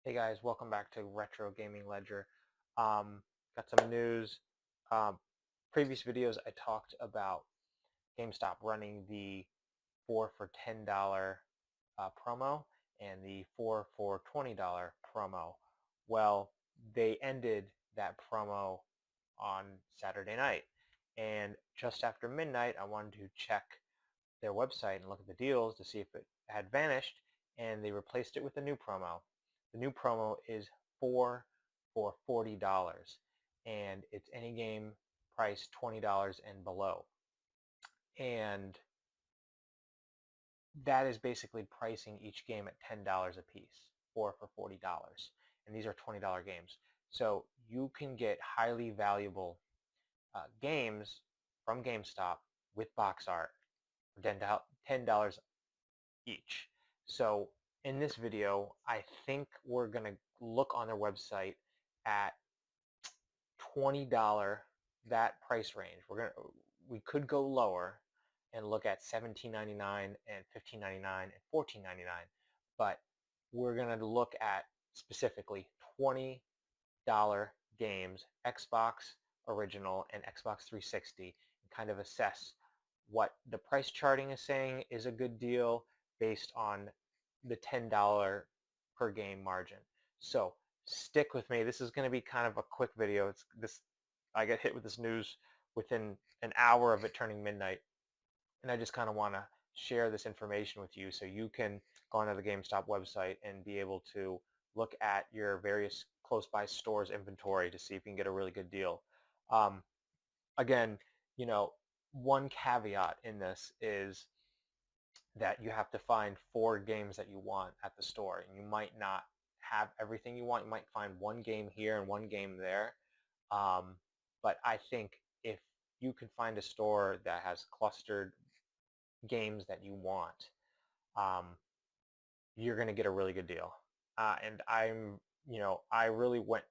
Hey guys, welcome back to Retro Gaming Ledger. Got some news. Um, Previous videos I talked about GameStop running the 4 for $10 promo and the 4 for $20 promo. Well, they ended that promo on Saturday night. And just after midnight, I wanted to check their website and look at the deals to see if it had vanished, and they replaced it with a new promo. The new promo is 4 for $40, and it's any game price $20 and below. And that is basically pricing each game at $10 a piece, 4 for $40. And these are $20 games. So you can get highly valuable games from GameStop with box art for $10 each. So in this video, I think we're going to look on their website at $20, that price range. We could go lower and look at $17.99 and $15.99 and $14.99, but we're going to look at specifically $20 games, Xbox original and Xbox 360, and kind of assess what the price charting is saying is a good deal based on the $10 per game margin. So stick with me. This is going to be kind of a quick video. I got hit with this news within an hour of it turning midnight, and I just kind of want to share this information with you so you can go onto the GameStop website and be able to look at your various close by stores inventory to see if you can get a really good deal. Um, Again, one caveat in this is that you have to find 4 games that you want at the store, and you might not have everything you want. You might find one game here and one game there. But I think if you can find a store that has clustered games that you want, um, you're going to get a really good deal. And I really went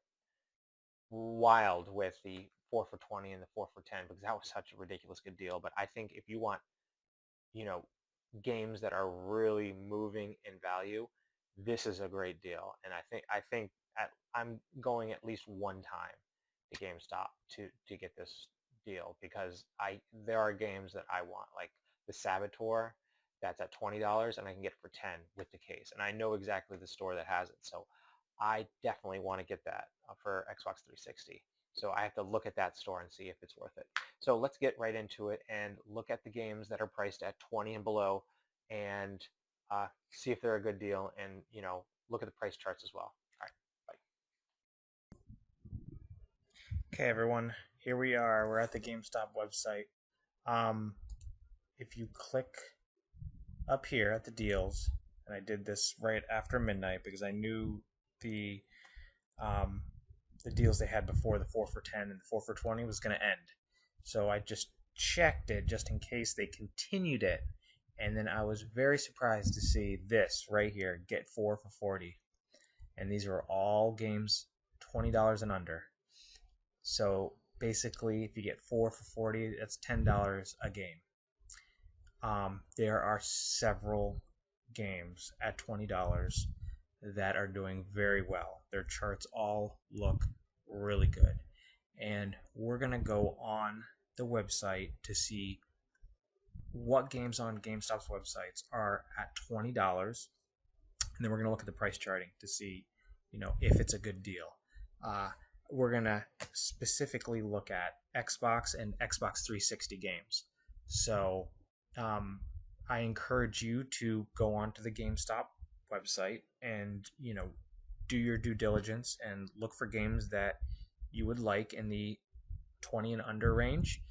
wild with the 4 for 20 and the 4 for 10 because that was such a ridiculous good deal. But I think if you want, you know, games that are really moving in value, this is a great deal. And I'm going at least one time to GameStop to get this deal because there are games that I want, like the Saboteur that's at $20 and I can get it for 10 with the case. And I know exactly the store that has it. So I definitely want to get that for Xbox 360. So I have to look at that store and see if it's worth it. So let's get right into it and look at the games that are priced at 20 and below and see if they're a good deal, and look at the price charts as well. All right, bye. Okay, everyone, here we are. We're at the GameStop website. If you click up here at the deals, and I did this right after midnight because I knew the um, the deals they had before, the 4 for 10 and the 4 for 20, was going to end. So I just checked it just in case they continued it. And then I was very surprised to see this right here, get 4 for 40. And these are all games $20 and under. So basically, if you get 4 for 40, that's $10 a game. There are several games at $20 that are doing very well. Their charts all look really good. And we're going to go on the website to see what games on GameStop's websites are at $20. And then we're going to look at the price charting to see, if it's a good deal. We're going to specifically look at Xbox and Xbox 360 games. So I encourage you to go onto the GameStop website and, do your due diligence and look for games that you would like in the 20 and under range.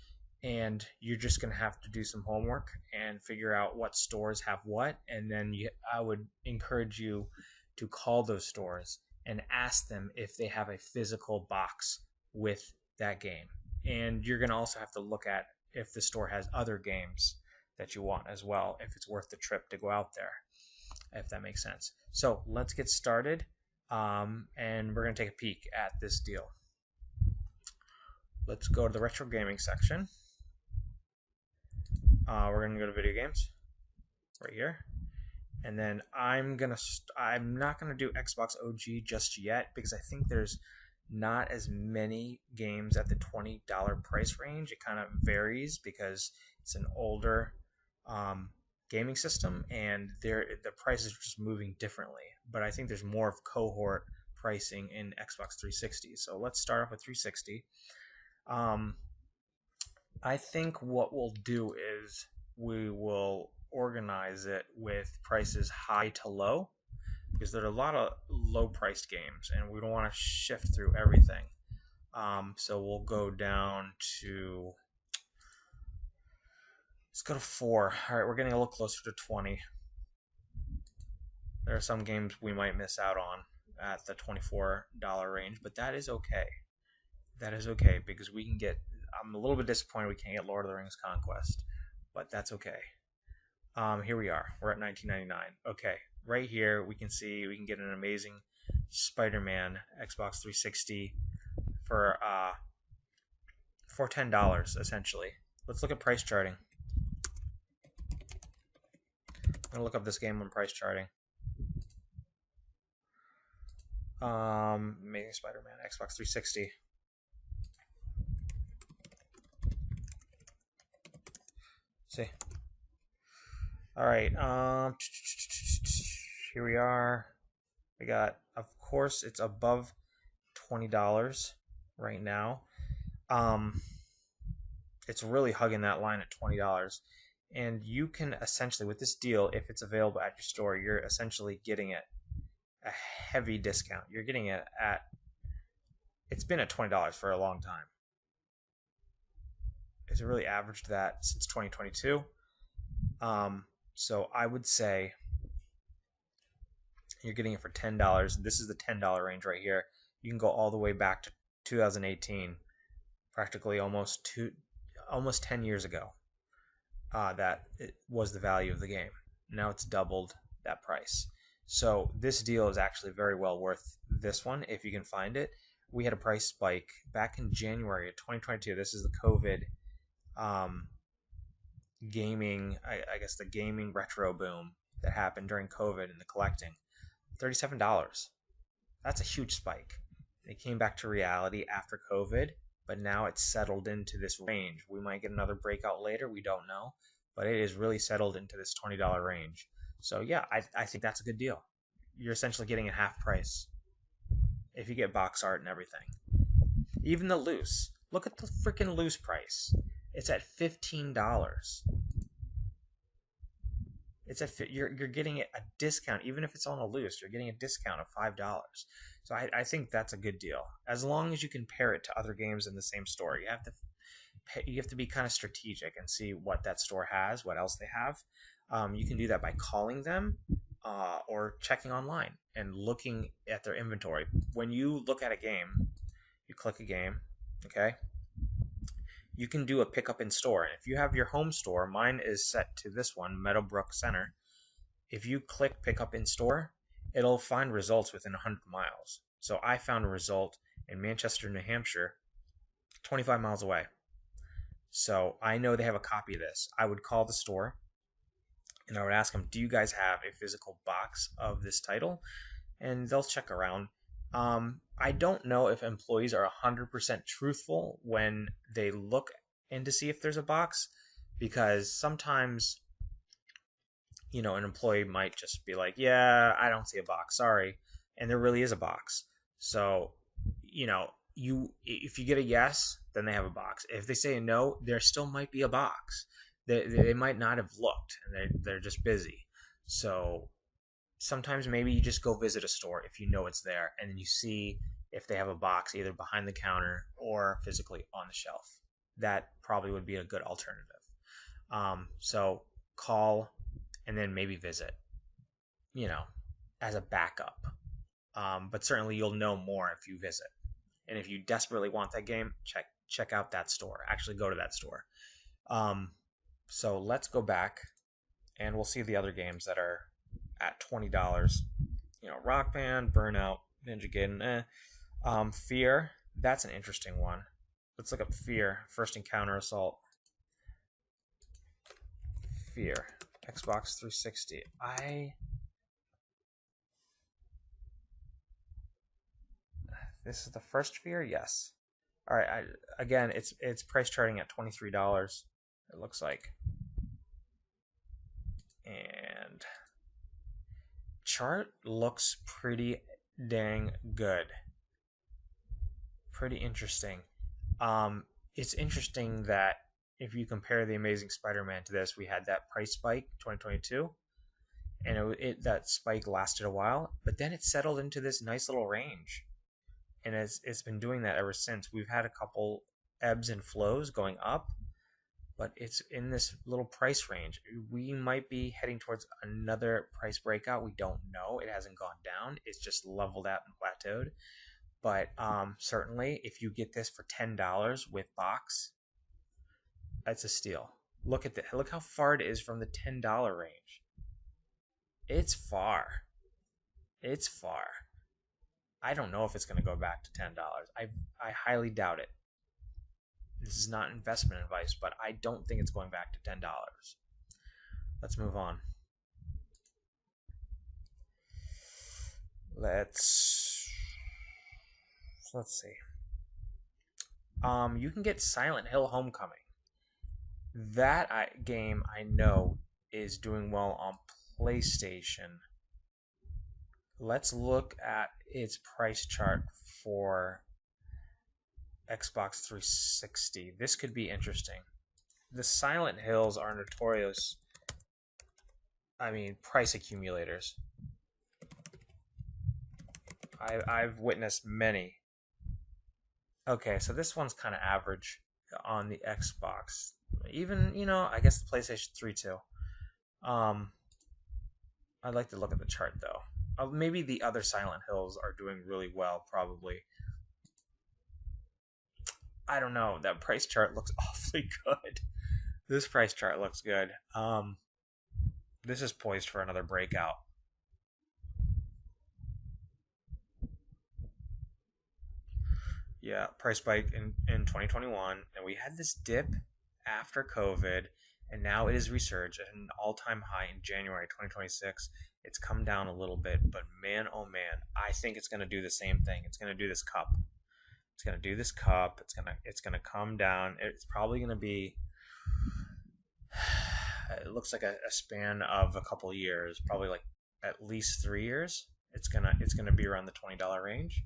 And you're just going to have to do some homework and figure out what stores have what. And then I would encourage you to call those stores and ask them if they have a physical box with that game. And you're going to also have to look at if the store has other games that you want as well, if it's worth the trip to go out there, if that makes sense. So let's get started, and we're going to take a peek at this deal. Let's go to the retro gaming section. We're going to go to video games right here. And then I'm not gonna do Xbox OG just yet because I think there's not as many games at the $20 price range. It kind of varies because it's an older um, gaming system, and the prices are just moving differently. But I think there's more of cohort pricing in Xbox 360. So let's start off with 360. Um, I think what we'll do is we will organize it with prices high to low because there are a lot of low priced games and we don't want to shift through everything. So we'll go down to, let's go to 4. All right, we're getting a little closer to 20. There are some games we might miss out on at the $24 range, but that is okay. That is okay because we can get. I'm a little bit disappointed we can't get Lord of the Rings Conquest, but that's okay. Here we are. We're at 1999. Okay, right here we can see we can get an amazing Spider-Man Xbox 360 for $10 essentially. Let's look at price charting. I'm gonna look up this game on price charting. Amazing Spider-Man Xbox 360. See. All right. Here we are. We got, of course, it's above $20 right now. Um, it's really hugging that line at $20. And you can essentially, with this deal, if it's available at your store, you're essentially getting it a heavy discount. You're getting it at, it's been at $20 for a long time. It's really averaged that since 2022. So I would say you're getting it for $10. This is the $10 range right here. You can go all the way back to 2018, practically almost 10 years ago. That it was the value of the game. Now it's doubled that price. So this deal is actually very well worth this one if you can find it. We had a price spike back in January of 2022. This is the COVID um, gaming, I guess the gaming retro boom that happened during COVID and the collecting. $37. That's a huge spike. It came back to reality after COVID, but now it's settled into this range. We might get another breakout later, we don't know, but it is really settled into this $20 range. So yeah, I think that's a good deal. You're essentially getting a half price if you get box art and everything. Even the loose. Look at the freaking loose price. It's at $15. You're getting a discount even if it's on a loose. You're getting a discount of $5. So I think that's a good deal as long as you can pair it to other games in the same store. You have to be kind of strategic and see what that store has, what else they have. You can do that by calling them or checking online and looking at their inventory. When you look at a game, you click a game, okay? You can do a pickup in store. And if you have your home store, mine is set to this one, Meadowbrook Center. If you click pickup in store, it'll find results within 100 miles. So I found a result in Manchester, New Hampshire, 25 miles away. So I know they have a copy of this. I would call the store and I would ask them, do you guys have a physical box of this title? And they'll check around. I don't know if employees are 100% truthful when they look in to see if there's a box, because sometimes, an employee might just be like, yeah, I don't see a box, sorry. And there really is a box. So, if you get a yes, then they have a box. If they say a no, there still might be a box. They might not have looked and they're just busy. So sometimes maybe you just go visit a store if you know it's there and then you see if they have a box either behind the counter or physically on the shelf. That probably would be a good alternative. So call and then maybe visit, you know, as a backup. But certainly you'll know more if you visit. And if you desperately want that game, check out that store. Actually go to that store. Um, so let's go back and we'll see the other games that are at $20. Rock Band, Burnout, Ninja Gaiden, Fear. That's an interesting one. Let's look up Fear. First Encounter Assault. Fear. Xbox 360. This is the first sphere. Yes. All right. Again, it's price charting at $23. It looks like, and chart looks pretty dang good. Pretty interesting. Um, it's interesting that if you compare the Amazing Spider-Man to this, we had that price spike 2022, and that spike lasted a while, but then it settled into this nice little range, and it's been doing that ever since. We've had a couple ebbs and flows going up, but it's in this little price range. We might be heading towards another price breakout. We don't know. It hasn't gone down. It's just leveled out and plateaued. But certainly, if you get this for $10 with box, that's a steal. Look at that. Look how far it is from the $10 range. It's far. It's far. I don't know if it's going to go back to $10. I highly doubt it. This is not investment advice, but I don't think it's going back to $10. Let's move on. Let's see. You can get Silent Hill Homecoming. That game I know is doing well on PlayStation. Let's look at its price chart for Xbox 360. This could be interesting. The Silent Hills are notorious, price accumulators. I've witnessed many. Okay, so this one's kind of average on the Xbox. Even, I guess the PlayStation 3 too. Um, I'd like to look at the chart though. Maybe the other Silent Hills are doing really well, probably. I don't know. That price chart looks awfully good. This price chart looks good. This is poised for another breakout. Yeah, price spike in 2021, and we had this dip after COVID, and now it is resurged at an all-time high in January 2026. It's come down a little bit, but man, oh man, I think it's going to do the same thing. It's going to do this cup. It's going to do this cup. It's going to come down. It's probably going to be. It looks like a span of a couple of years, probably like at least 3 years. It's gonna be around the $20 range,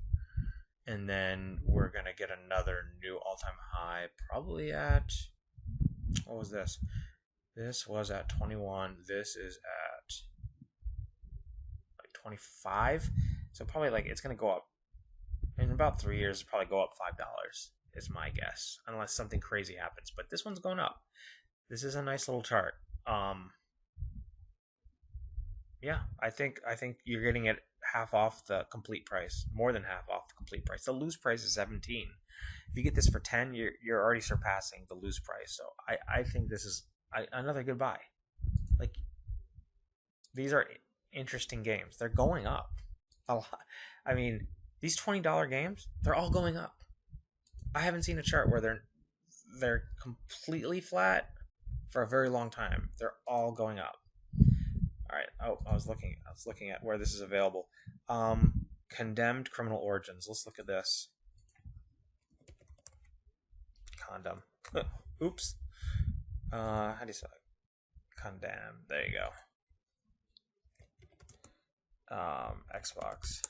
and then we're gonna get another new all-time high, probably at, what was this? This was at 21. This is at like 25. So probably like it's gonna go up in about 3 years. Probably go up $5 is my guess, unless something crazy happens. But this one's going up. This is a nice little chart. Um, yeah, I think you're getting it half off the complete price, more than half off the complete price. The loose price is 17. If you get this for 10, you're already surpassing the loose price. So I think this is another good buy. Like, these are interesting games. They're going up a lot. I mean, these $20 games, they're all going up. I haven't seen a chart where they're completely flat for a very long time. They're all going up. All right. Oh, I was looking at where this is available. Condemned Criminal Origins. Let's look at this. Condom. Oops. How do you say it? Condemned. There you go. Xbox.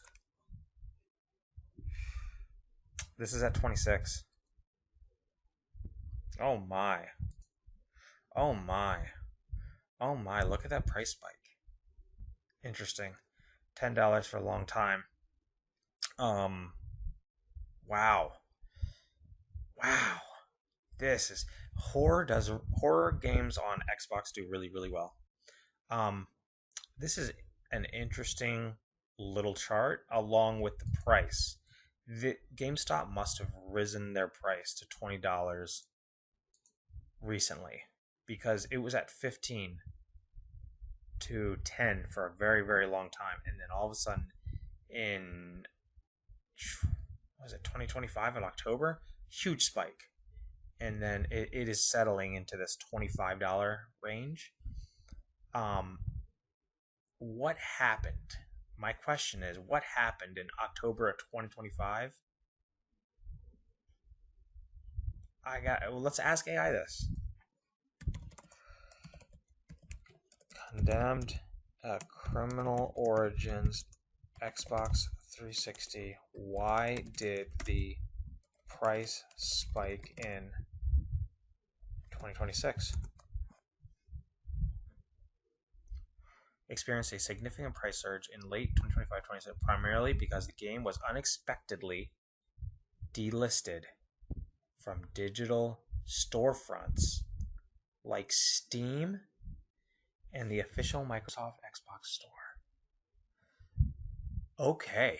This is at 26. Oh my. Oh my. Oh my. Look at that price spike. Interesting. $10 for a long time. Um. Wow. Wow. This is horror games on Xbox do really really well. Um, this is an interesting little chart along with the price. The GameStop must have risen their price to $20 recently because it was at 15 to 10 for a very very long time, and then all of a sudden in, was it 2025 in October, huge spike, and then it is settling into this $25 range. Um, what happened? My question is, what happened in October of 2025 Well, let's ask AI this. Condemned, Criminal Origins, Xbox 360. Why did the price spike in 2026? Experienced a significant price surge in late 2025-26, primarily because the game was unexpectedly delisted from digital storefronts like Steam and the official Microsoft Xbox Store. Okay,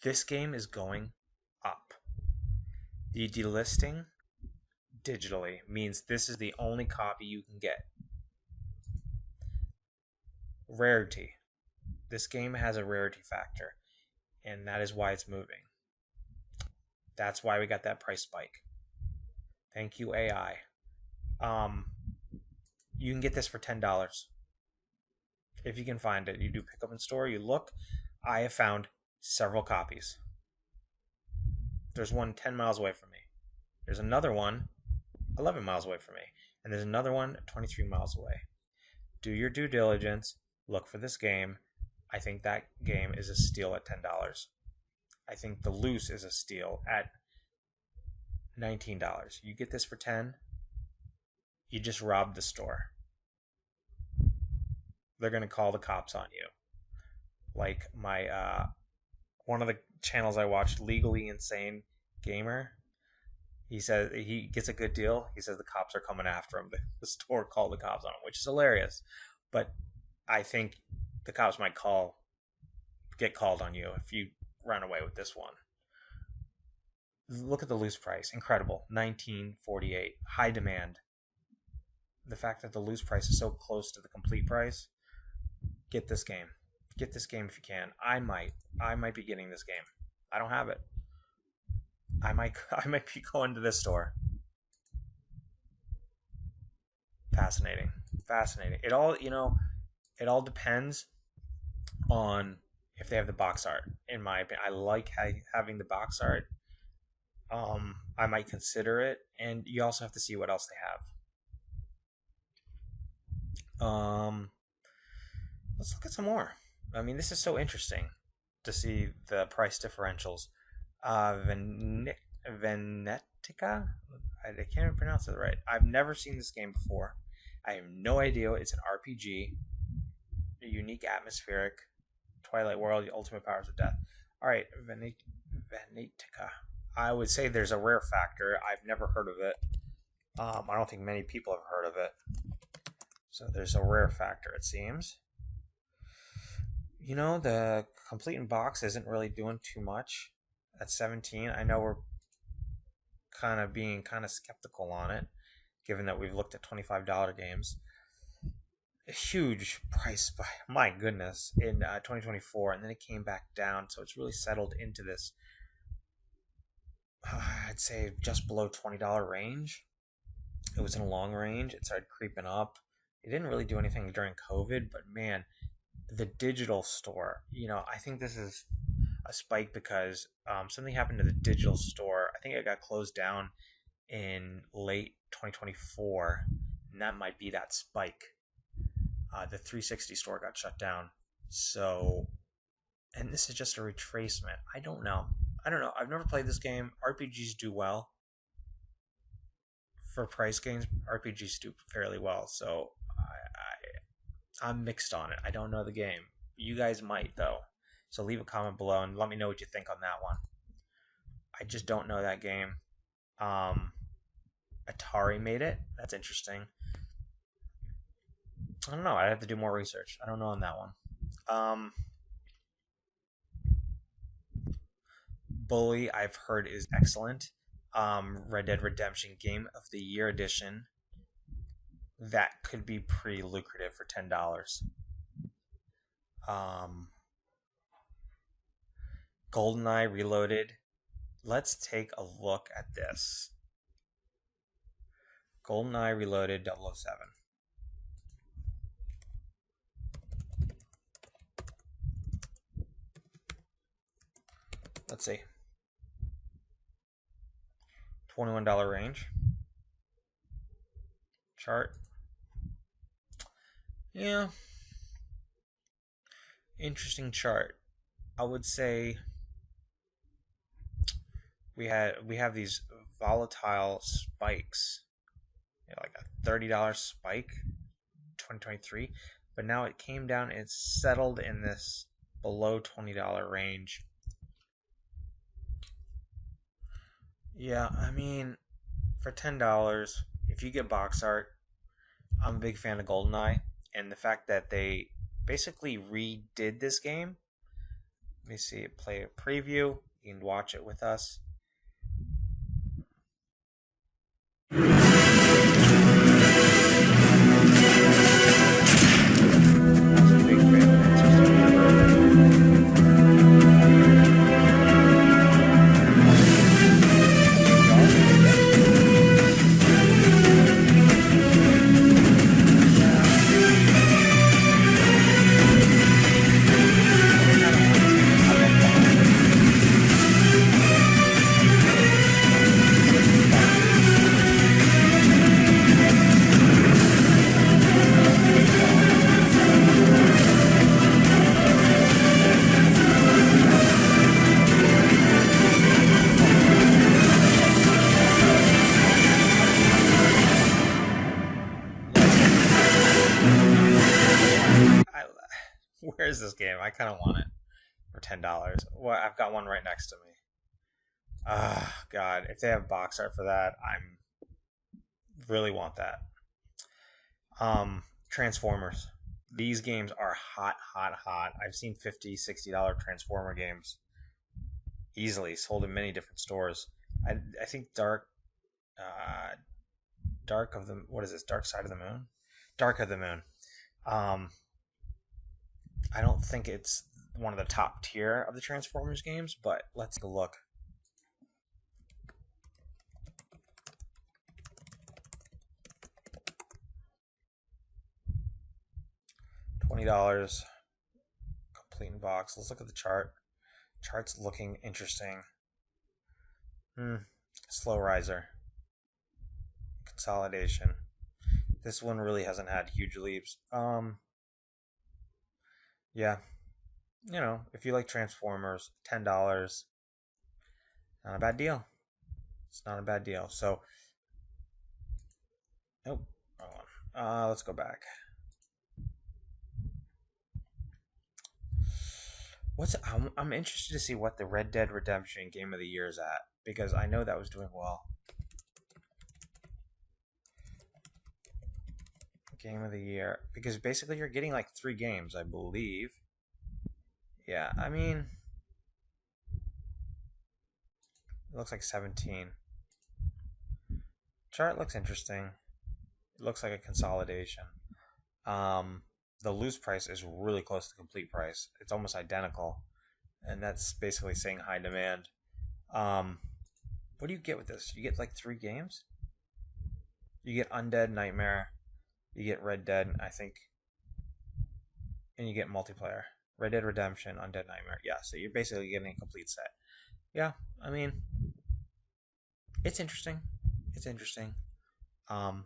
this game is going up. The delisting digitally means this is the only copy you can get. Rarity. This game has a rarity factor, and that is why it's moving. That's why we got that price spike. Thank you, AI. You can get this for $10 if you can find it. You do pick up in store. You look. I have found several copies. There's one 10 miles away from me. There's another one 11 miles away from me, and there's another one 23 miles away. Do your due diligence. Look for this game. I think that game is a steal at $10. I think the loose is a steal at $19. You get this for 10, you just robbed the store. They're gonna call the cops on you. Like my one of the channels I watched, Legally Insane Gamer. He says he gets a good deal. He says the cops are coming after him. The store called the cops on him, which is hilarious. But I think the cops might get called on you if you run away with this one. Look at the loose price. Incredible. $19.48. High demand. The fact that the loose price is so close to the complete price. Get this game. Get this game if you can. I might be getting this game. I don't have it. I might be going to this store. Fascinating. Fascinating. It all depends on if they have the box art. In my opinion, I like having the box art. I might consider it, and you also have to see what else they have. Let's look at some more. I mean, this is so interesting to see the price differentials. Venetica. I can't even pronounce it right. I've never seen this game before. I have no idea. It's an RPG, a unique atmospheric Twilight World, the ultimate powers of death. All right, Venetica. I would say there's a rare factor. I've never heard of it. I don't think many people have heard of it. So there's a rare factor, it seems. The complete in box isn't really doing too much at 17. I know we're being skeptical on it, given that we've looked at $25 games. A huge price, my goodness, in 2024, and then it came back down, so it's really settled into this, I'd say, just below $20 range. It was in a long range. It started creeping up. It didn't really do anything during COVID, but man, the digital store, I think this is a spike because something happened to the digital store. I think it got closed down in late 2024, and that might be that spike. The 360 store got shut down. So, and this is just a retracement. I don't know. I've never played this game. RPGs do well. For price games, RPGs do fairly well. So I'm mixed on it. I don't know the game. You guys might, though. So leave a comment below and let me know what you think on that one. I just don't know that game. Atari made it. That's interesting. I don't know. I'd have to do more research. I don't know on that one. Bully, I've heard, is excellent. Red Dead Redemption Game of the Year edition. That could be pretty lucrative for $10. GoldenEye Reloaded. Let's take a look at this. GoldenEye Reloaded 007. Let's see. $21 range. Chart. Yeah, interesting chart. I would say we have these volatile spikes, like a $30 spike, 2023, but now it came down. It's settled in this below $20 range. Yeah, I mean, for $10, if you get box art, I'm a big fan of GoldenEye, and the fact that they basically redid this game. Let me see it play a preview. You can watch it with us. I was a big fan of I, where is this game? I kind of want it for $10. Well, I've got one right next to me. Ah, God, if they have box art for that, I'm really want that. Transformers. These games are hot, hot, hot. I've seen $50, $60 Transformer games easily sold in many different stores. I think Dark of the what is this? Dark Side of the Moon, Dark of the Moon. Um, I don't think it's one of the top tier of the Transformers games, but let's take a look. $20, complete in box. Let's look at the chart. Chart's looking interesting. Slow riser. Consolidation. This one really hasn't had huge leaps. Yeah, if you like Transformers, $10, not a bad deal. It's not a bad deal. So, nope. Let's go back. I'm interested to see what the Red Dead Redemption Game of the Year is at because I know that was doing well. Game of the Year because basically you're getting like 3 games, I believe. Yeah, I mean, it looks like 17. Chart looks interesting. It looks like a consolidation. Um, the loose price is really close to complete price. It's almost identical, and that's basically saying high demand. Um, what do you get with this? You get like 3 games. You get Undead Nightmare. You get Red Dead, I think, and you get multiplayer. Red Dead Redemption, Undead Nightmare. Yeah, so you're basically getting a complete set. Yeah, I mean, it's interesting. It's interesting. Um,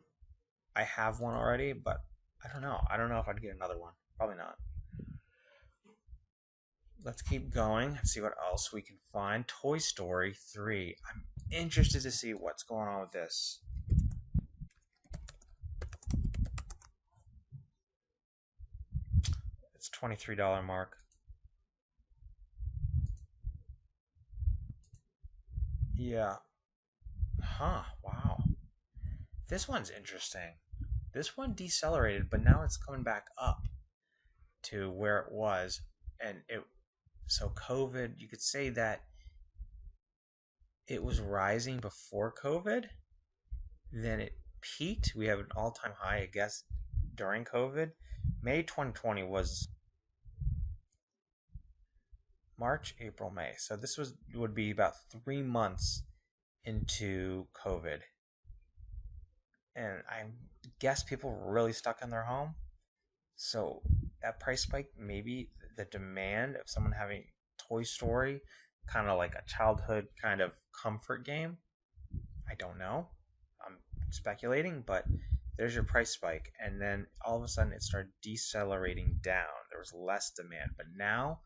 I have one already, but I don't know. I don't know if I'd get another one. Probably not. Let's keep going and see what else we can find. Toy Story 3. I'm interested to see what's going on with this. It's $23 mark. Yeah. Huh. Wow. This one's interesting. This one decelerated, but now it's coming back up to where it was. And it so COVID, you could say that it was rising before COVID, then it peaked. We have an all-time high, I guess, during COVID. May 2020 was March, April, May. So this would be about 3 months into COVID, and I guess people were really stuck in their home. So that price spike, maybe the demand of someone having Toy Story, kind of like a childhood kind of comfort game. I don't know. I'm speculating, but there's your price spike. And then all of a sudden it started decelerating down. There was less demand. But now,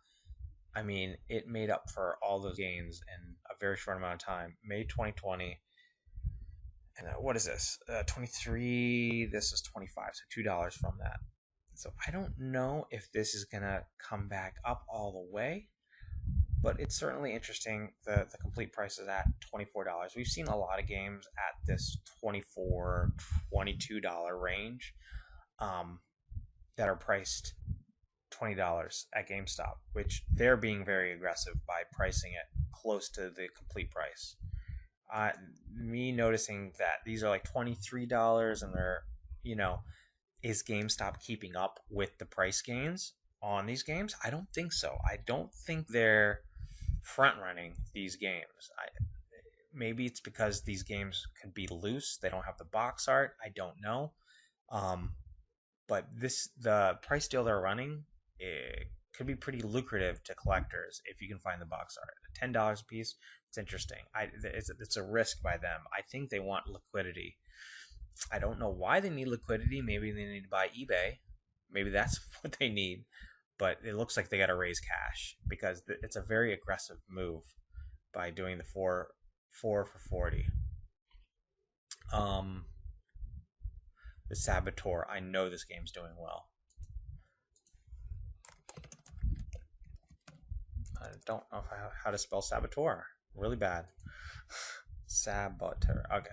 I mean, it made up for all those gains in a very short amount of time. May 2020. And what is this? 23. This is 25. So $2 from that. So I don't know if this is going to come back up all the way, but it's certainly interesting. The complete price is at $24. We've seen a lot of games at this $24, $22 range um, that are priced $20 at GameStop, which they're being very aggressive by pricing it close to the complete price. Uh, Me noticing that these are like $23 and they're, you know, is GameStop keeping up with the price gains on these games? I don't think so. I don't think they're front running these games. Maybe it's because these games can be loose. They don't have the box art. I don't know. Um, but the price deal they're running, it could be pretty lucrative to collectors if you can find the box art. $10 a piece. It's interesting. It's a risk by them. I think they want liquidity. I don't know why they need liquidity. Maybe they need to buy eBay. Maybe that's what they need. But it looks like they got to raise cash because it's a very aggressive move by doing the four for 40. Um, the Saboteur. I know this game's doing well. I don't know how to spell Saboteur. Really bad. Saboteur. Okay.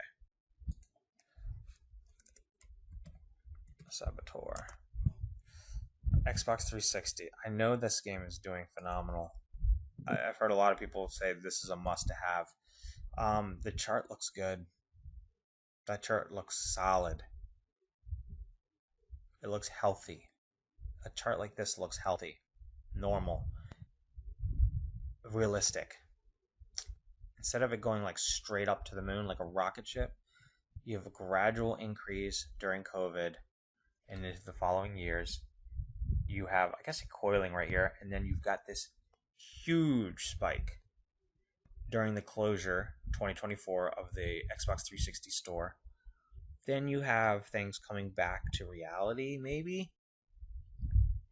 Saboteur. Xbox 360. I know this game is doing phenomenal. I've heard a lot of people say this is a must to have. The chart looks good. That chart looks solid. It looks healthy. A chart like this looks healthy, normal, realistic. Instead of it going like straight up to the moon like a rocket ship, you have a gradual increase during COVID and into the following years. You have, I guess, a coiling right here, and then you've got this huge spike during the closure 2024 of the Xbox 360 store. Then you have things coming back to reality, maybe,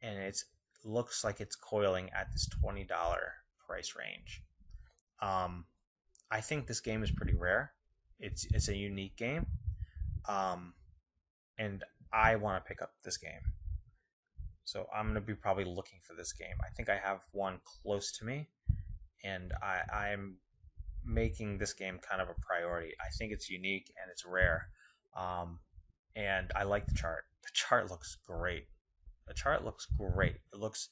and it looks like it's coiling at this $20 price range. Um, I think this game is pretty rare. It's a unique game, um, and I want to pick up this game. So I'm gonna be probably looking for this game. I think I have one close to me, and I'm making this game kind of a priority. I think it's unique and it's rare, um, and I like the chart. The chart looks great. The chart looks great. It looks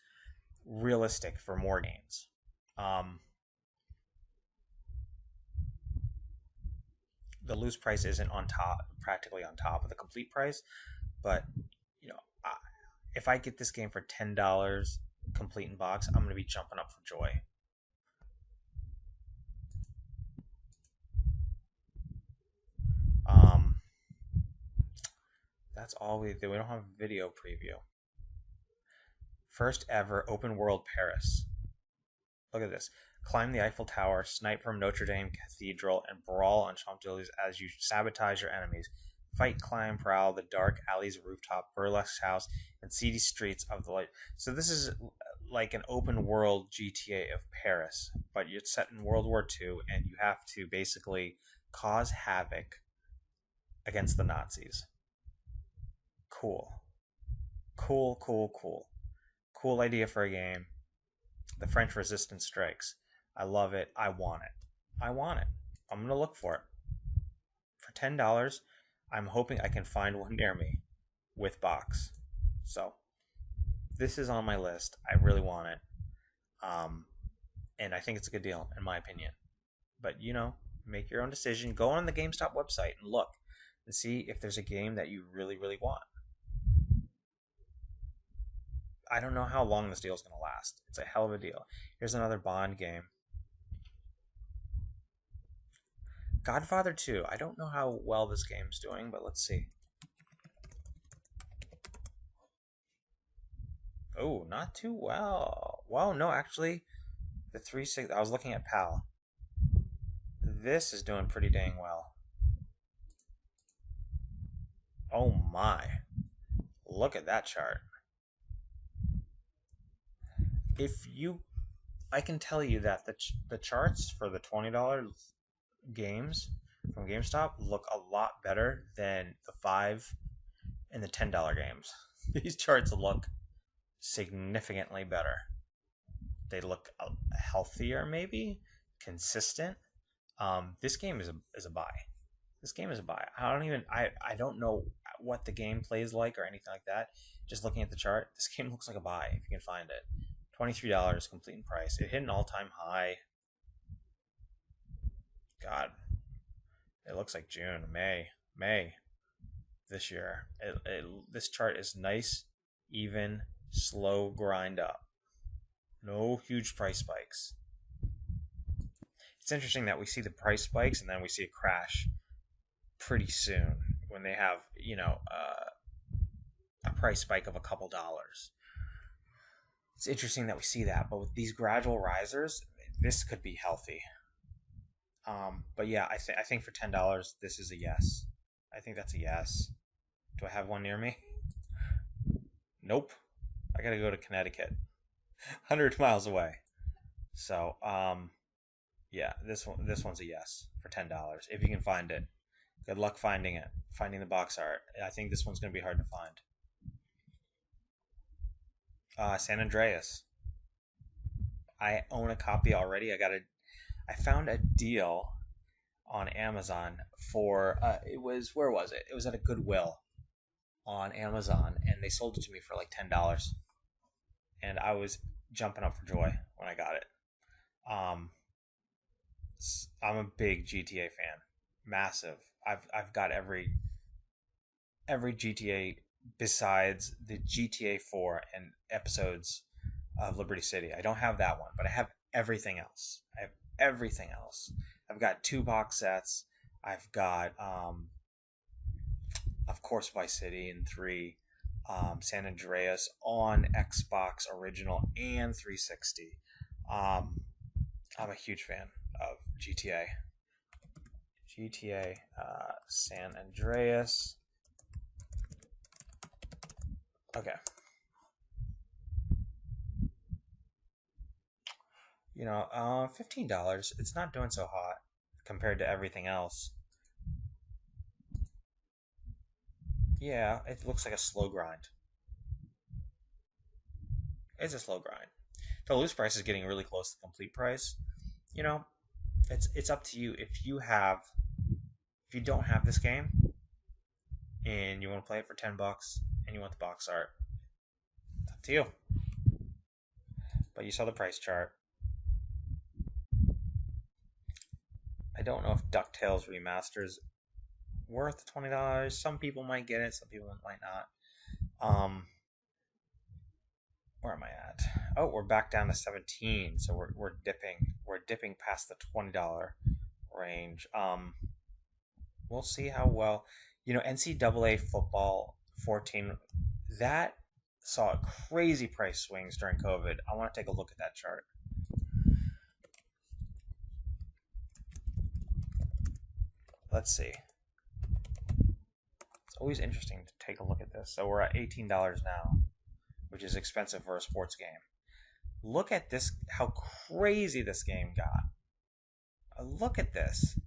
realistic for more games. Um, the loose price isn't on top, practically on top of the complete price, but you know, if I get this game for $10 complete in box, I'm gonna be jumping up for joy. Um, that's all we do. We don't have a video preview. First ever open world Paris. Look at this. Climb the Eiffel Tower, snipe from Notre Dame Cathedral, and brawl on Champs-Elysees as you sabotage your enemies. Fight, climb, prowl the dark alleys, rooftop, burlesque house, and seedy streets of the light. So this is like an open world GTA of Paris, but it's set in World War II, and you have to basically cause havoc against the Nazis. Cool. Cool, cool, cool. Cool idea for a game. The French resistance strikes. I love it. I want it. I want it. I'm going to look for it. For $10, I'm hoping I can find one near me with box. So, this is on my list. I really want it. Um, and I think it's a good deal, in my opinion. But, make your own decision. Go on the GameStop website and look and see if there's a game that you really, really want. I don't know how long this deal is going to last. It's a hell of a deal. Here's another Bond game. Godfather 2. I don't know how well this game's doing, but let's see. Oh, not too well. Well, no, actually, the 360. I was looking at PAL. This is doing pretty dang well. Oh my. Look at that chart. If you I can tell you that the charts for the $20 games from GameStop look a lot better than the 5 and the $10 games. These charts look significantly better. They look healthier, maybe consistent. This game is a buy. This game is a buy. I don't know what the game plays like or anything like that. Just looking at the chart, this game looks like a buy if you can find it. $23 complete in price. It hit an all-time high. God, it looks like June, May this year. This chart is nice, even, slow grind up. No huge price spikes. It's interesting that we see the price spikes and then we see a crash pretty soon when they have, a price spike of a couple dollars. It's interesting that we see that, but with these gradual risers, this could be healthy. But yeah, I think for $10, this is a yes. I think that's a yes. Do I have one near me? Nope. I gotta go to Connecticut, 100 miles away. So, yeah, this one's a yes for $10 if you can find it. Good luck finding it, finding the box art. I think this one's gonna be hard to find. San Andreas. I own a copy already. I found a deal on Amazon for it was where was it? It was at a Goodwill on Amazon, and they sold it to me for like $10, and I was jumping up for joy when I got it. Um, I'm a big GTA fan, massive. I've got every GTA besides the GTA 4 and episodes of Liberty City. I don't have that one, but I have everything else. I have everything else. I've got two box sets. I've got, of course, Vice City and 3, San Andreas on Xbox Original and 360. I'm a huge fan of GTA. GTA San Andreas. Okay. $15. It's not doing so hot compared to everything else. Yeah, it looks like a slow grind. It's a slow grind. The loose price is getting really close to the complete price. You know, it's up to you. If you don't have this game and you want to play it for $10 and you want the box art, it's up to you. But you saw the price chart. I don't know if DuckTales Remasters worth $20. Some people might get it, some people might not. Where am I at? Oh, we're back down to 17, so we're dipping past the $20 range. We'll see how well, NCAA football 14, that saw crazy price swings during COVID. I want to take a look at that chart. Let's see. It's always interesting to take a look at this. So we're at $18 now, which is expensive for a sports game. Look at this, how crazy this game got. Look at this.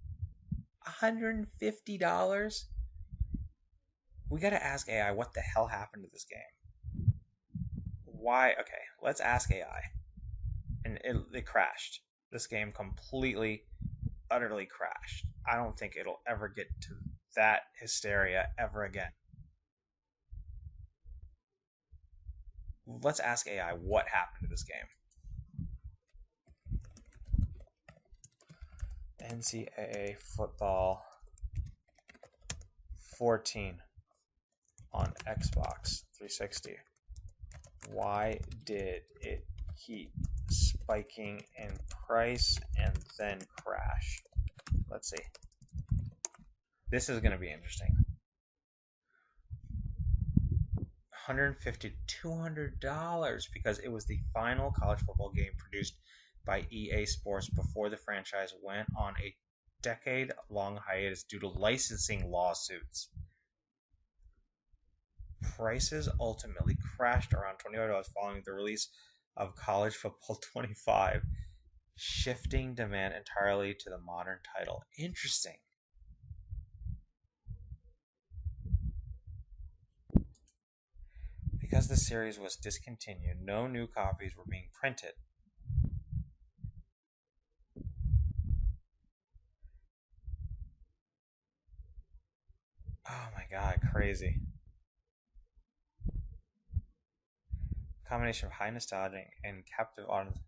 $150? We gotta ask AI what the hell happened to this game. Why? Okay, let's ask AI. And it crashed. This game completely, utterly crashed. I don't think it'll ever get to that hysteria ever again. Let's ask AI what happened to this game. NCAA football 14 on Xbox 360. Why did it keep spiking in price and then crash? Let's see. This is going to be interesting. $150 to $200 because it was the final college football game produced by EA Sports before the franchise went on a decade-long hiatus due to licensing lawsuits. Prices ultimately crashed around $25 following the release of College Football 25, shifting demand entirely to the modern title. Interesting. Because the series was discontinued, no new copies were being printed. Oh my god, crazy. Combination of high nostalgia and captive audience.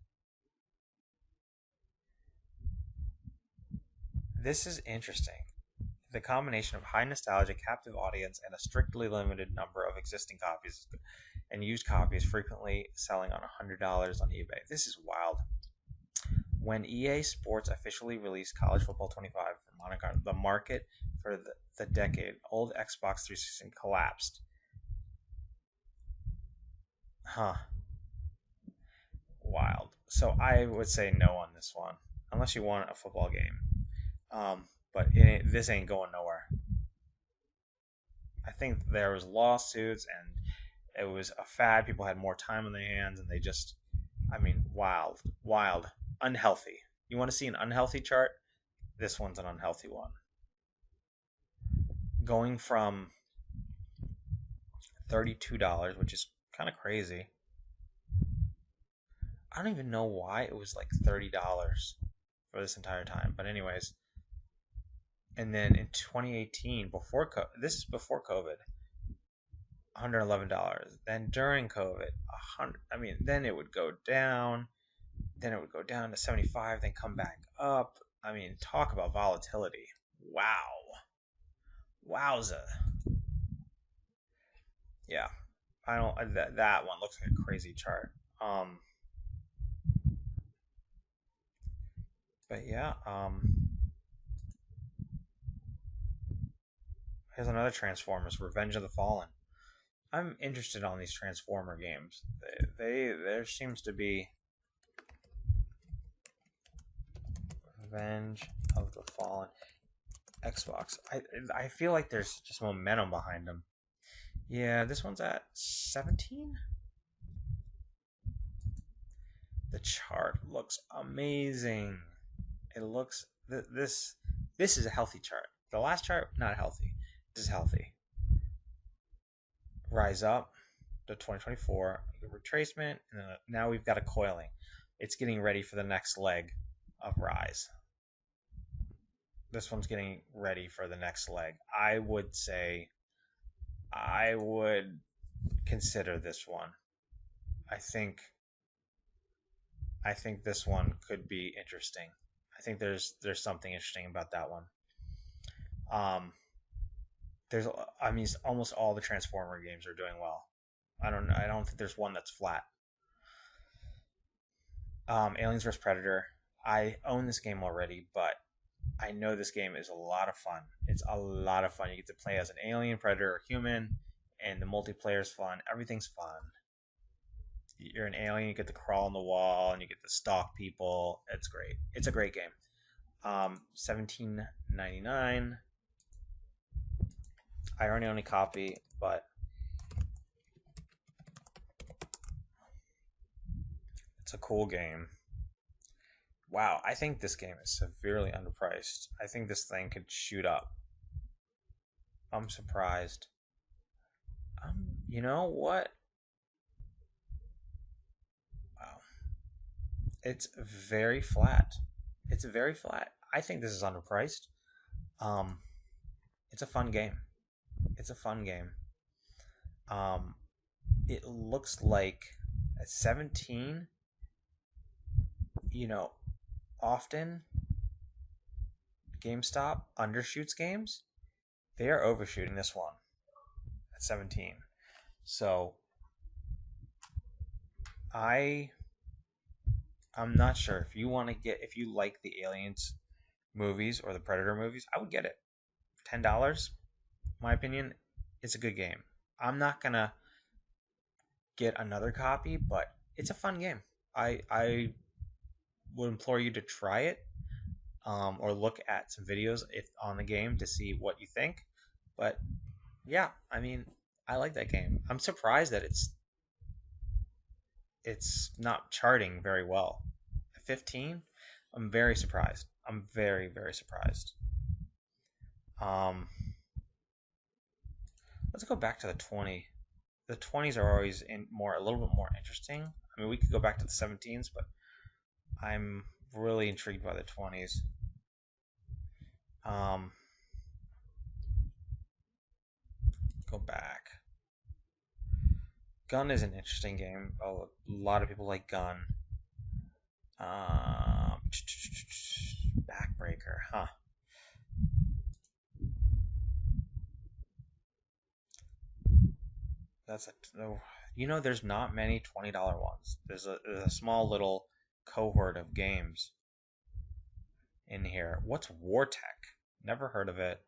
This is interesting. The combination of high nostalgia, captive audience, and a strictly limited number of existing copies and used copies frequently selling on $100 on eBay. This is wild. When EA Sports officially released College Football 25 for Monaco, the market for the decade old Xbox 360 collapsed. Huh. Wild. So I would say no on this one, unless you want a football game. But this ain't going nowhere. I think there was lawsuits and it was a fad. People had more time on their hands and they just, I mean, wild, wild, unhealthy. You want to see an unhealthy chart? This one's an unhealthy one. Going from $32, which is kind of crazy. I don't even know why it was like $30 for this entire time. But anyways, and then in 2018, this is before COVID, $111. Then during COVID, 100. I mean, then it would go down. Then it would go down to 75. Then come back up. I mean, talk about volatility. Wow, wowza. Yeah, I don't. That one looks like a crazy chart. Um, but yeah. Here's another Transformers: Revenge of the Fallen. I'm interested on these Transformer games. There seems to be Revenge of the Fallen. Xbox. I feel like there's just momentum behind them. Yeah, this one's at 17. The chart looks amazing. It looks this is a healthy chart. The last chart not healthy. This is healthy. Rise up to 2024 retracement, and then now we've got a coiling. It's getting ready for the next leg of rise. This one's getting ready for the next leg. I would say I would consider this one. I think I think this one could be interesting. I think there's something interesting about that one. Um, there's I mean almost all the Transformer games are doing well. I don't think there's one that's flat. Aliens vs Predator. I own this game already, but I know this game is a lot of fun. It's a lot of fun. You get to play as an alien, predator, or human, and the multiplayer is fun. Everything's fun. You're an alien, you get to crawl on the wall, and you get to stalk people. It's great. It's a great game. 17.99. I already own a copy, but it's a cool game. Wow, I think this game is severely underpriced. I think this thing could shoot up. I'm surprised. You know what? Wow, it's very flat. It's very flat. I think this is underpriced. Um, it's a fun game. It's a fun game. Um, it looks like at 17, you know, often GameStop undershoots games. They are overshooting this one at 17. So I I'm not sure if you like the Aliens movies or the Predator movies, I would get it. $10, my opinion, it's a good game. I'm not gonna get another copy, but it's a fun game. I would implore you to try it, or look at some videos if on the game to see what you think. But yeah, I mean, I like that game. I'm surprised that it's not charting very well. At 15, I'm very surprised. I'm very surprised. Um, let's go back to the 20. The 20s are always in more a little bit more interesting. I mean, we could go back to the 17s, but I'm really intrigued by the 20s. Um, go back. Gun is an interesting game. A lot of people like Gun. Um, Backbreaker, huh? That's a no. There's not many $20 ones. There's a small little cohort of games in here. What's Wartech? Never heard of it.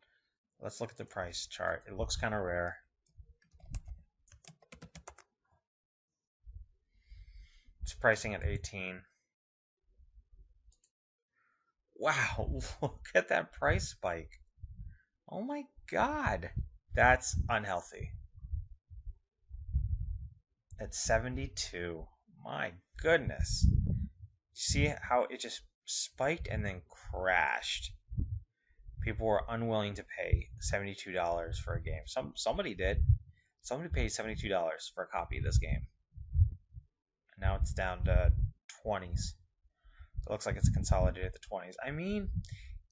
Let's look at the price chart. It looks kind of rare. It's pricing at 18. Wow, look at that price spike. Oh my god. That's unhealthy. At 72. My goodness. See how it just spiked and then crashed. People were unwilling to pay $72 for a game. Somebody did. Somebody paid $72 for a copy of this game. And now it's down to 20s. It looks like it's consolidated at the 20s. I mean,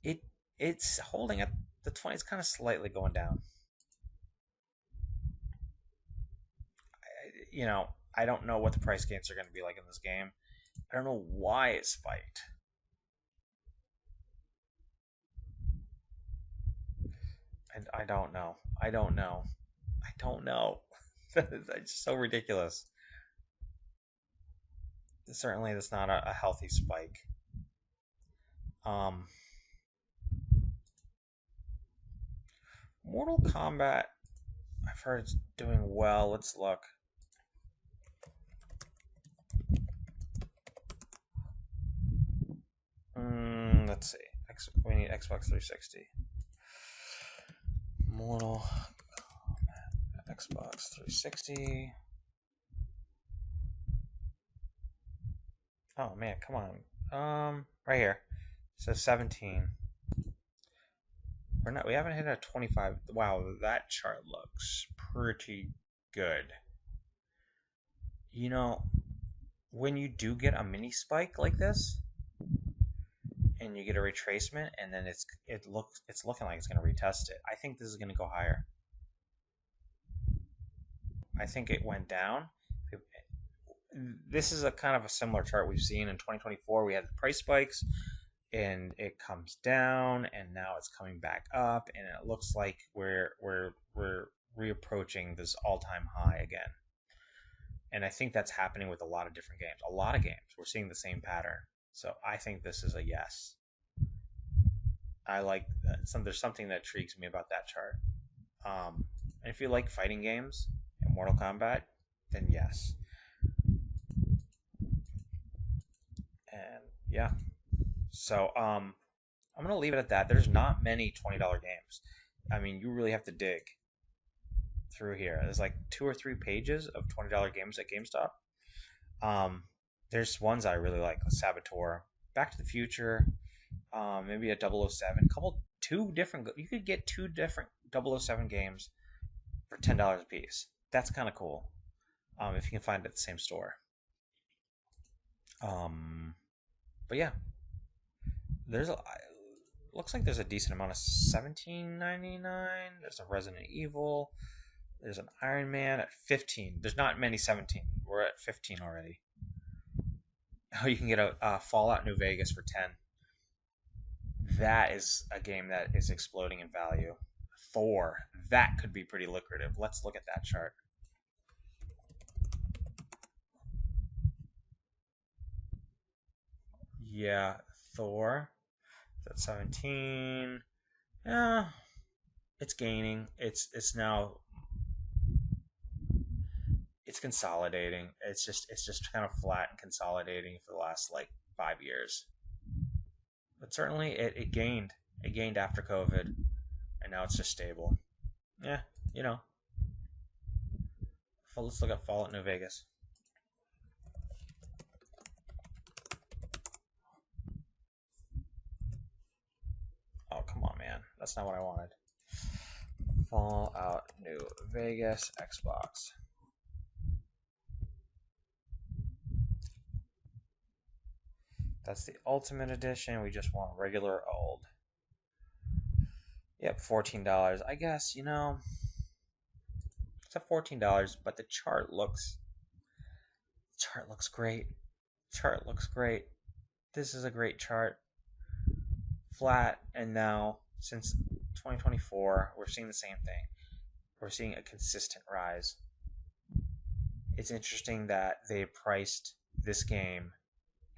it it's holding at the 20s, kind of slightly going down. I don't know what the price gains are going to be like in this game. I don't know why it spiked. I don't know. I don't know. I don't know. It's so ridiculous. Certainly, that's not a healthy spike. Um, Mortal Kombat, I've heard it's doing well. Let's look. Let's see. We need Xbox 360. Mortal Xbox 360. Oh man, come on. Right here. It says 17. We haven't hit a 25. Wow, that chart looks pretty good. You know, when you do get a mini spike like this, and you get a retracement, and then it's looking like it's going to retest it. I think this is going to go higher. I think it went down. This is a kind of a similar chart we've seen in 2024. We had the price spikes, and it comes down, and now it's coming back up, and it looks like we're reapproaching this all-time high again. And I think that's happening with a lot of different games. A lot of games, we're seeing the same pattern. So I think this is a yes. I like that. There's something that intrigues me about that chart. And if you like fighting games and Mortal Kombat, then yes. And yeah, so I'm gonna leave it at that. There's not many $20 games. I mean, you really have to dig through here. There's like 2 or 3 pages of $20 games at Gamestop. Um, there's ones I really like Saboteur, Back to the Future, maybe a 007. Two different. You could get two different 007 games for $10 a piece. That's kind of cool. If you can find it at the same store. Um, but yeah, there's a looks like there's a decent amount of 17.99. There's a Resident Evil. There's an Iron Man at 15. There's not many 17. We're at 15 already. Oh, you can get a Fallout New Vegas for 10. That is a game that is exploding in value. 4. That could be pretty lucrative. Let's look at that chart. Yeah, Thor. That's 17. Yeah, it's gaining. It's consolidating. It's just kind of flat and consolidating for the last like 5 years. But certainly it gained. It gained after COVID, and now it's just stable. Yeah, you know. let's look at Fallout New Vegas. Oh, come on, man. That's not what I wanted. Fallout New Vegas, Xbox. That's the Ultimate Edition. We just want regular old. Yep, $14. I guess, it's at $14, but the chart looks great. Chart looks great. This is a great chart. Flat, and now since 2024, we're seeing the same thing. We're seeing a consistent rise. It's interesting that they priced this game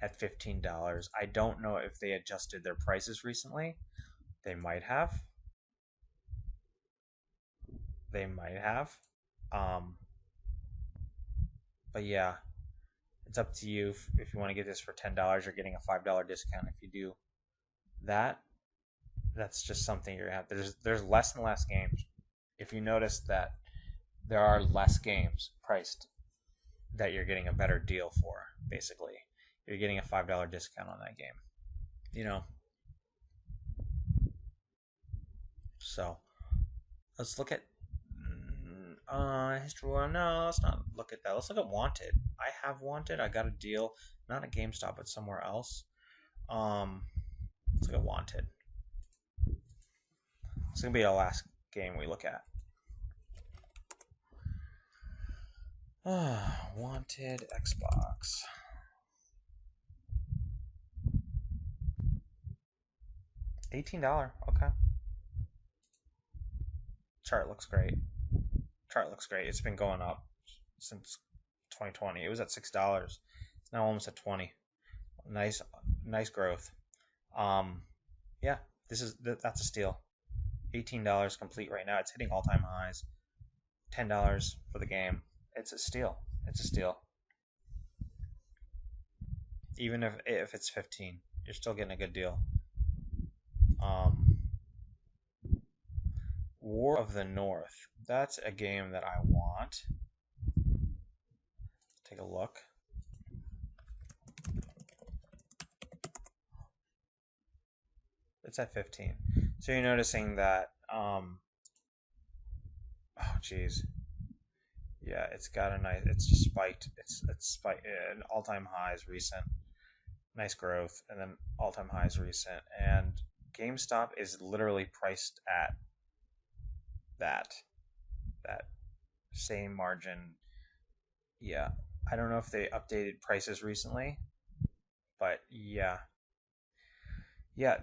at $15. I don't know if they adjusted their prices recently. They might have. They might have. Um, but yeah, it's up to you if you want to get this for $10. You're getting a $5 discount if you do that. That's just something you're gonna have. There's less and less games. If you notice that there are less games priced that you're getting a better deal for, basically. You're getting a $5 discount on that game. You know. So let's look at history. Well, no, let's not look at that. Let's look at Wanted. I have Wanted. I got a deal, not at GameStop, but somewhere else. Let's look at Wanted. It's gonna be our last game we look at. Wanted Xbox. $18. Okay. Chart looks great. Chart looks great. It's been going up since 2020. It was at $6. It's now almost at 20. Nice growth. Yeah, that's a steal. $18 complete right now. It's hitting all-time highs. $10 for the game. It's a steal. It's a steal. Even if it's 15, you're still getting a good deal. War of the North. That's a game that I want. Take a look. It's at 15. So you're noticing that oh geez. Yeah, it's just spiked. It's spiked an all-time highs recent. Nice growth, and then all-time highs recent. And GameStop is literally priced at that same margin. Yeah, I don't know if they updated prices recently, but yeah, you're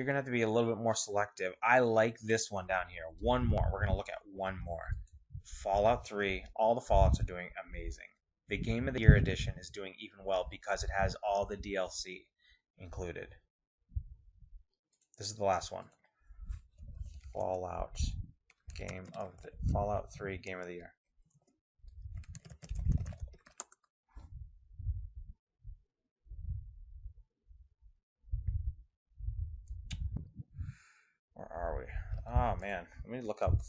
gonna have to be a little bit more selective. I like this one down here. One more. We're gonna look at one more. Fallout 3. All the Fallouts are doing amazing. The Game of the Year edition is doing even well because it has all the DLC included. This is the last one. Fallout 3 Game of the Year. Where are we? Oh man, let me look up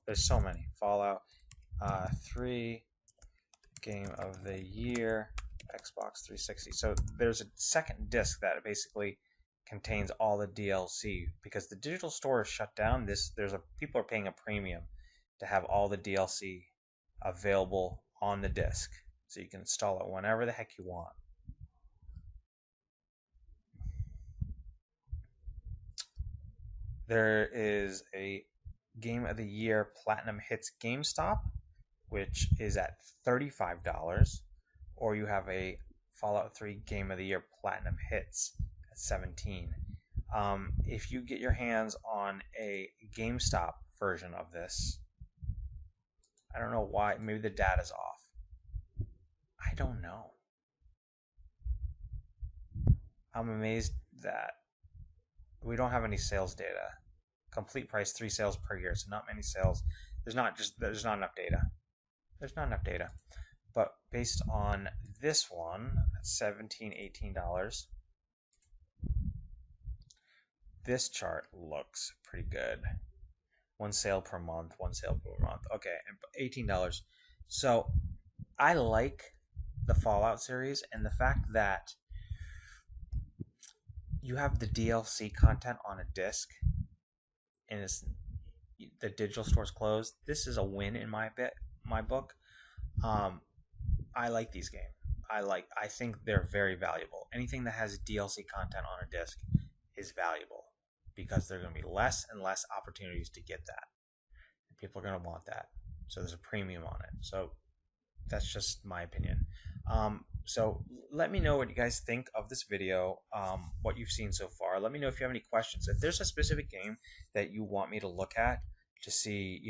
There's so many. Fallout 3 Game of the Year, Xbox 360. So there's a second disc that basically contains all the DLC because the digital store is shut down. People are paying a premium to have all the DLC available on the disc, so you can install it whenever the heck you want. There is a Game of the Year Platinum Hits GameStop, which is at $35, or you have a Fallout 3 Game of the Year Platinum Hits at $17. If you get your hands on a GameStop version of this, I don't know why, maybe the data's off. I don't know. I'm amazed that we don't have any sales data. Complete price, 3 sales per year, so not many sales. There's not enough data. There's not enough data. But based on this one, that's $17, $18. This chart looks pretty good. One sale per month. Okay, $18. So I like the Fallout series and the fact that you have the DLC content on a disc and the digital store's closed. This is a win in my book. Um, I like these games. I think they're very valuable. Anything that has DLC content on a disc is valuable because there are going to be less and less opportunities to get that. And people are going to want that. So there's a premium on it. So that's just my opinion. So let me know what you guys think of this video, what you've seen so far. Let me know if you have any questions. If there's a specific game that you want me to look at to see,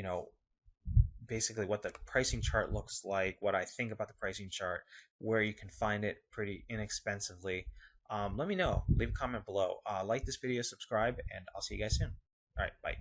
basically what the pricing chart looks like, what I think about the pricing chart, where you can find it pretty inexpensively, let me know. Leave a comment below. Like this video, subscribe, and I'll see you guys soon. All right, bye.